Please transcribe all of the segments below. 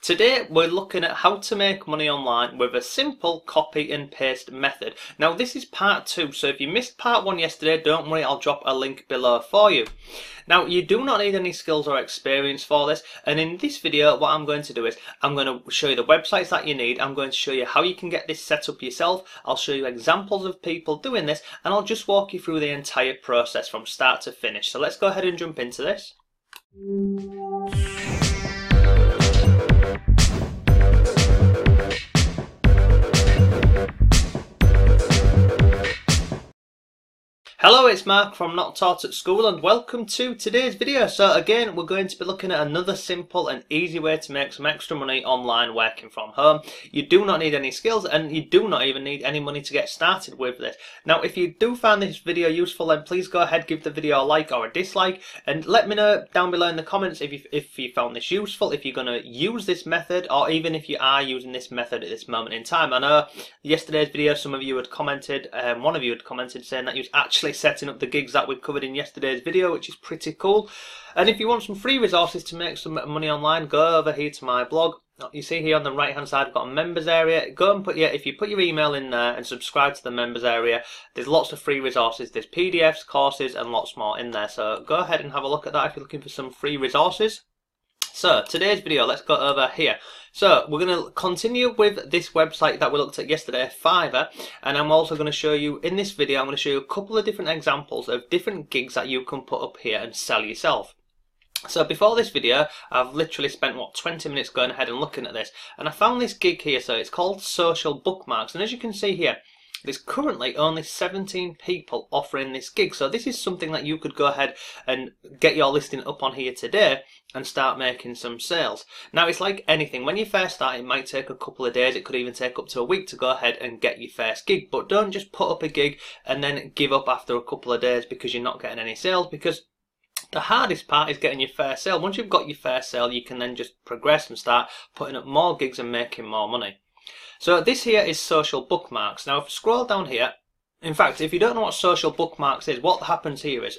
Today we're looking at how to make money online with a simple copy and paste method. Now this is part 2, so if you missed part 1 yesterday, don't worry, I'll drop a link below for you. Now you do not need any skills or experience for this, and in this video what I'm going to do is I'm going to show you the websites that you need. I'm going to show you how you can get this set up yourself. I'll show you examples of people doing this, and I'll just walk you through the entire process from start to finish. So let's go ahead and jump into this. Hello, it's Mark from Not Taught at School and welcome to today's video. So again, we're going to be looking at another simple and easy way to make some extra money online working from home. You do not need any skills and you do not even need any money to get started with this. Now if you do find this video useful, then please go ahead, give the video a like or a dislike, and let me know down below in the comments if you found this useful, if you're going to use this method, or even if you are using this method at this moment in time. I know yesterday's video some of you had commented, one of you had commented saying that you was actually setting up the gigs that we covered in yesterday's video, which is pretty cool. And if you want some free resources to make some money online, go over here to my blog. You see here on the right hand side I've got a members area. Go and if you put your email in there and subscribe to the members area, there's lots of free resources. There's PDFs, courses and lots more in there, so go ahead and have a look at that if you're looking for some free resources. So today's video, let's go over here. So we're going to continue with this website that we looked at yesterday, Fiverr, and I'm also going to show you in this video, I'm going to show you a couple of different examples of different gigs that you can put up here and sell yourself. So before this video, I've literally spent 20 minutes going ahead and looking at this, and I found this gig here. So it's called Social Bookmarks, and as you can see here, there's currently only 17 people offering this gig. So this is something that you could go ahead and get your listing up on here today and start making some sales. Now it's like anything, when you first start it might take a couple of days, it could even take up to a week to go ahead and get your first gig. But don't just put up a gig and then give up after a couple of days because you're not getting any sales, because the hardest part is getting your first sale. Once you've got your first sale, you can then just progress and start putting up more gigs and making more money. So this here is Social Bookmarks. Now if you scroll down here, in fact if you don't know what Social Bookmarks is, what happens here is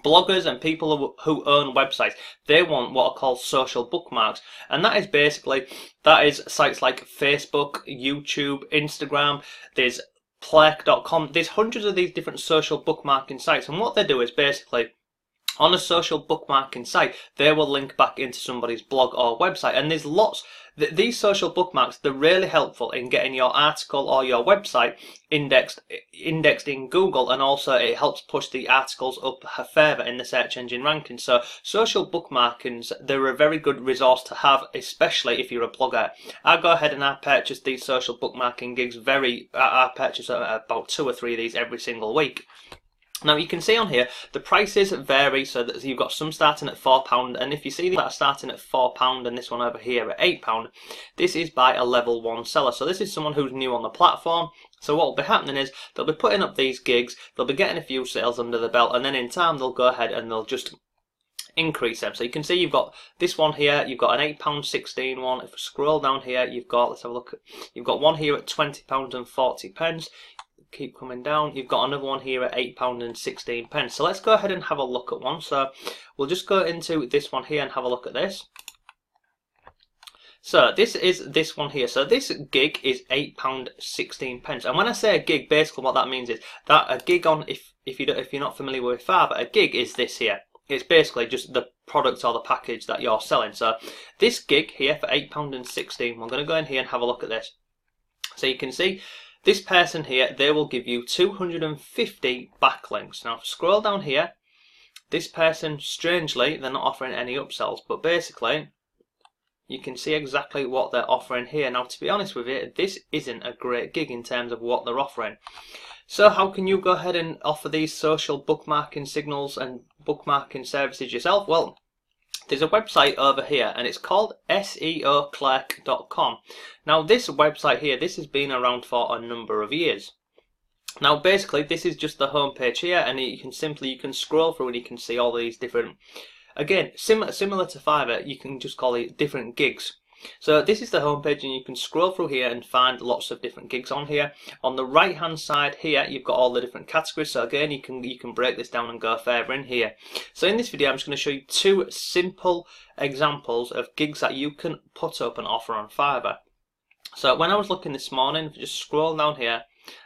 bloggers and people who own websites, they want what are called social bookmarks, and that is basically, that is sites like Facebook, YouTube, Instagram, there's Plurk.com, there's hundreds of these different social bookmarking sites, and what they do is basically, on a social bookmarking site, they will link back into somebody's blog or website, and there's lots. These social bookmarks, they're really helpful in getting your article or your website indexed in Google, and also it helps push the articles up further in the search engine rankings. So social bookmarkings, they're a very good resource to have, especially if you're a blogger. I go ahead and I purchase these social bookmarking gigs I purchase about 2 or 3 of these every single week. Now you can see on here the prices vary, so that you've got some starting at £4, and if you see that are starting at £4 and this one over here at £8, this is by a level 1 seller. So this is someone who's new on the platform. So what will be happening is they'll be putting up these gigs, they'll be getting a few sales under the belt, and then in time they'll go ahead and they'll just increase them. So you can see you've got this one here, you've got an £8.16 one. If we scroll down here, you've got, let's have a look, you've got one here at £20.40. Keep coming down, you've got another one here at £8.16. So let's go ahead and have a look at one. So we'll just go into this one here and have a look at this. So this is this one here. So this gig is £8.16, and when I say a gig, basically what that means is that a gig on, if you're not familiar with Fiverr, a gig is this here. It's basically just the product or the package that you're selling. So this gig here for £8.16, we're going to go in here and have a look at this. So you can see this person here, they will give you 250 backlinks. Now if you scroll down here, this person, strangely, they're not offering any upsells, but basically you can see exactly what they're offering here. Now to be honest with you, this isn't a great gig in terms of what they're offering. So how can you go ahead and offer these social bookmarking signals and bookmarking services yourself? Well, there's a website over here and it's called SEOclerk.com. Now this website here, this has been around for a number of years. Now basically this is just the home page here, and you can scroll through and you can see all these different, again similar to Fiverr, you can just call it different gigs. So this is the homepage, and you can scroll through here and find lots of different gigs on here. On the right hand side here, you've got all the different categories. So again, you can break this down and go further in here. So in this video, I'm just going to show you two simple examples of gigs that you can put up and offer on Fiverr. So when I was looking this morning, just scroll down here,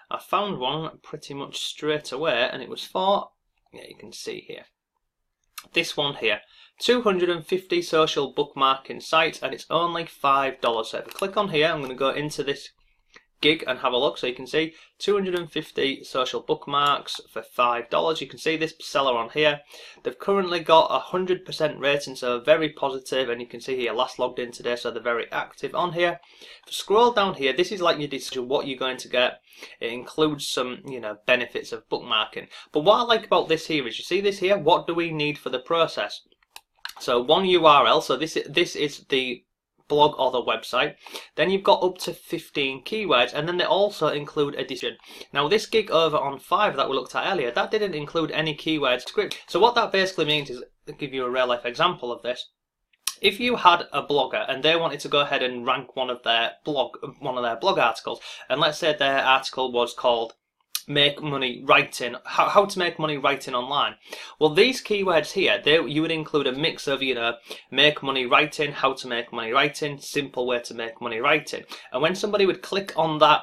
I found one pretty much straight away, and it was for, yeah, you can see here, this one here, 250 social bookmarking sites, and it's only $5. So if I click on here, I'm going to go into this gig and have a look. So you can see 250 social bookmarks for $5. You can see this seller on here. They've currently got 100% rating, so very positive, and you can see here last logged in today, so they're very active on here. If you scroll down here, this is like your decision what you're going to get. It includes some, benefits of bookmarking. But what I like about this here is, you see this here, what do we need for the process? So one URL, so this is the blog or the website. Then you've got up to 15 keywords, and then they also include a description. Now this gig over on Fiverr that we looked at earlier, that didn't include any keyword script. So what that basically means is, I'll give you a real life example of this. If you had a blogger and they wanted to go ahead and rank one of their blog articles, and let's say their article was called "Make Money Writing," how to make money writing online. Well, these keywords here, you would include a mix of, make money writing, how to make money writing, simple way to make money writing. And when somebody would click on that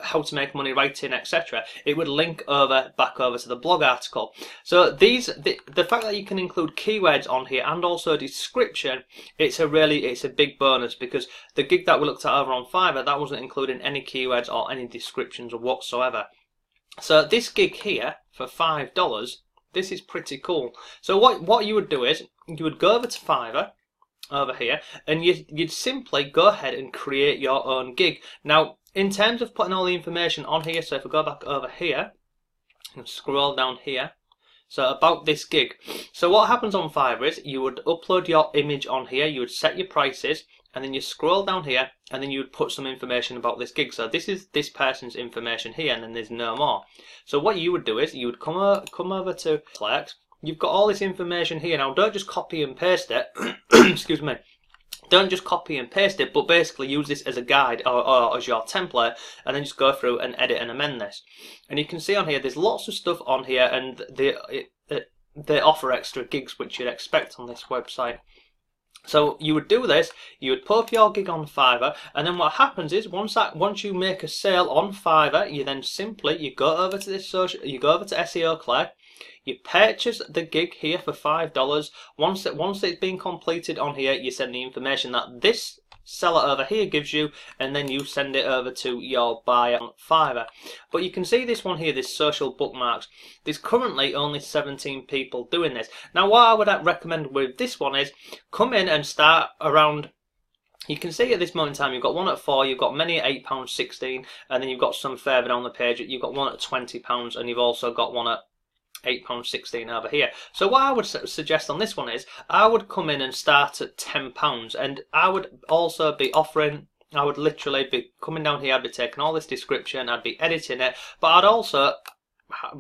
how to make money writing, etc., it would link back over to the blog article. So the fact that you can include keywords on here and also a description, it's a big bonus, because the gig that we looked at over on Fiverr, that wasn't including any keywords or any descriptions whatsoever. So this gig here for $5, this is pretty cool. So what you would do is, you would go over to Fiverr over here, and you'd simply go ahead and create your own gig. Now, in terms of putting all the information on here, so if we go back over here and scroll down here, so about this gig. So what happens on Fiverr is, you would upload your image on here, you would set your prices, and then you scroll down here, and then you would put some information about this gig. So this is this person's information here, and then there's no more. So what you would do is, you would come over to Clerks. You've got all this information here. Now don't just copy and paste it. Excuse me. Don't just copy and paste it, but basically use this as a guide or as your template, and then just go through and edit and amend this. And you can see on here, there's lots of stuff on here, and they offer extra gigs, which you'd expect on this website. So you would do this, you would put up your gig on Fiverr, and then what happens is, once you make a sale on Fiverr, you then simply go over to SEO Clerk. You purchase the gig here for $5. Once it's been completed on here, you send the information that this seller over here gives you, and then you send it over to your buyer on Fiverr. But you can see this one here, this social bookmarks. There's currently only 17 people doing this. Now what I would recommend with this one is, come in and start around. You can see at this moment in time, you've got one at $4, you've got many at £8.16, and then you've got some further down the page, you've got one at £20, and you've also got one at £8.16 over here. So what I would suggest on this one is, I would come in and start at £10, and I would also be offering, I would literally be coming down here, I'd be taking all this description, I'd be editing it, but I'd also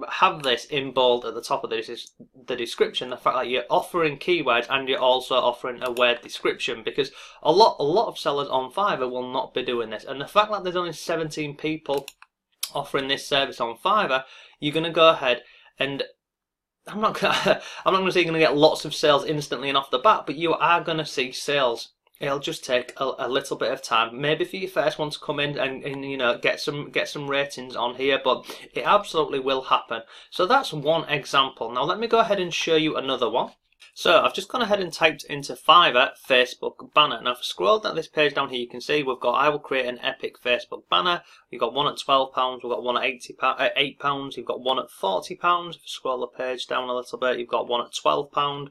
have this in bold at the top of this is the description, the fact that you're offering keywords and you're also offering a word description, because a lot of sellers on Fiverr will not be doing this. And the fact that there's only 17 people offering this service on Fiverr, you're going to go ahead and I'm not going to say you're going to get lots of sales instantly and off the bat, but you are going to see sales. It'll just take a little bit of time, maybe for your first one to come in and get some ratings on here, but it absolutely will happen. So that's one example. Now let me go ahead and show you another one. So I've just gone ahead and typed into Fiverr Facebook banner. Now if I scroll down this page down here, you can see we've got I will create an epic Facebook banner. We've got one at £12, we've got one at £8, you've got one at £40. If I scroll the page down a little bit, you've got one at £12.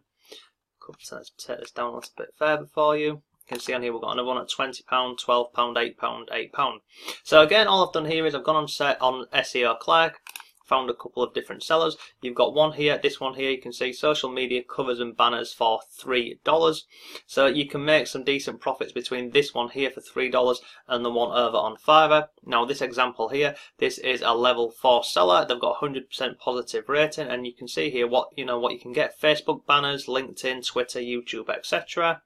Let's take this down a little bit further for you. You can see on here we've got another one at £20, £12, £8, £8. So again, all I've done here is I've gone on SEO Clerk, found a couple of different sellers. You've got one here, this one here, you can see social media covers and banners for $3. So you can make some decent profits between this one here for $3 and the one over on Fiverr. Now this example here, this is a level 4 seller. They've got 100% positive rating, and you can see here what you can get: Facebook banners, LinkedIn, Twitter, YouTube, etc.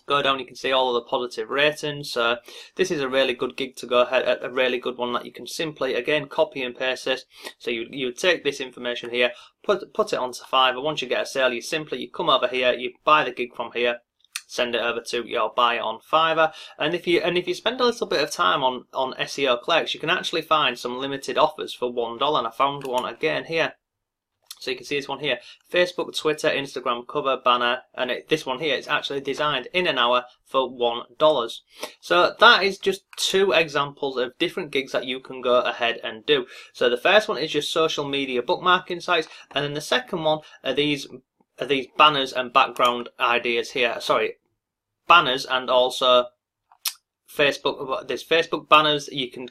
Go down, you can see all of the positive ratings. So this is a really good gig to go ahead, a really good one that you can simply, again, copy and paste this. So you take this information here, put it onto Fiverr. Once you get a sale, you come over here, you buy the gig from here, send it over to your buyer on Fiverr. And if you spend a little bit of time on SEO clicks, you can actually find some limited offers for $1. And I found one again here. So you can see this one here, Facebook, Twitter, Instagram cover banner, and this one here is actually designed in an hour for $1. So that is just 2 examples of different gigs that you can go ahead and do. So the first one is your social media bookmarking sites, and then the second one are these banners and background ideas here. Sorry, banners and also Facebook. There's Facebook banners. You can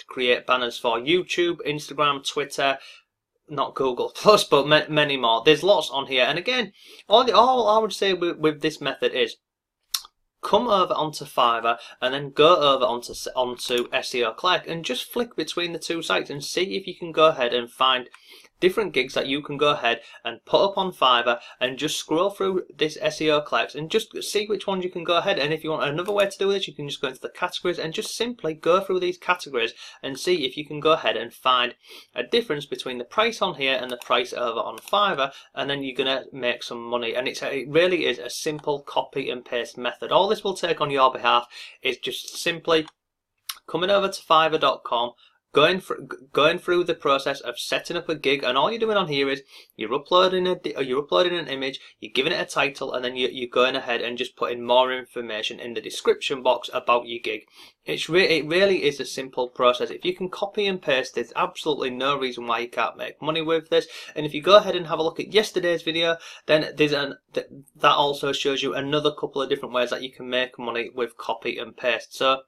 create banners for YouTube, Instagram, Twitter. Not Google Plus, but many more. There's lots on here. And again, all I would say with this method is come over onto Fiverr and then go over onto SEO Click and just flick between the 2 sites and see if you can go ahead and find different gigs that you can go ahead and put up on Fiverr, and just scroll through this SEO clicks and just see which ones you can go ahead. And if you want another way to do this, you can just go into the categories and just simply go through these categories and see if you can go ahead and find a difference between the price on here and the price over on Fiverr, and then you're gonna make some money. And it really is a simple copy and paste method. All this will take on your behalf is just simply coming over to Fiverr.com, going through the process of setting up a gig, and all you're doing on here is you're uploading an image, you're giving it a title, and then you're going ahead and just putting more information in the description box about your gig. It really is a simple process. If you can copy and paste, there's absolutely no reason why you can't make money with this. And if you go ahead and have a look at yesterday's video, then that also shows you another couple of different ways that you can make money with copy and paste. So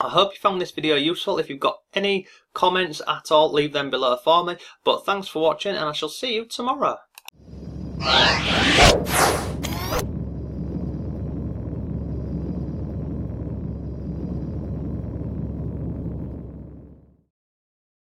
I hope you found this video useful. If you've got any comments at all, leave them below for me. But thanks for watching, and I shall see you tomorrow.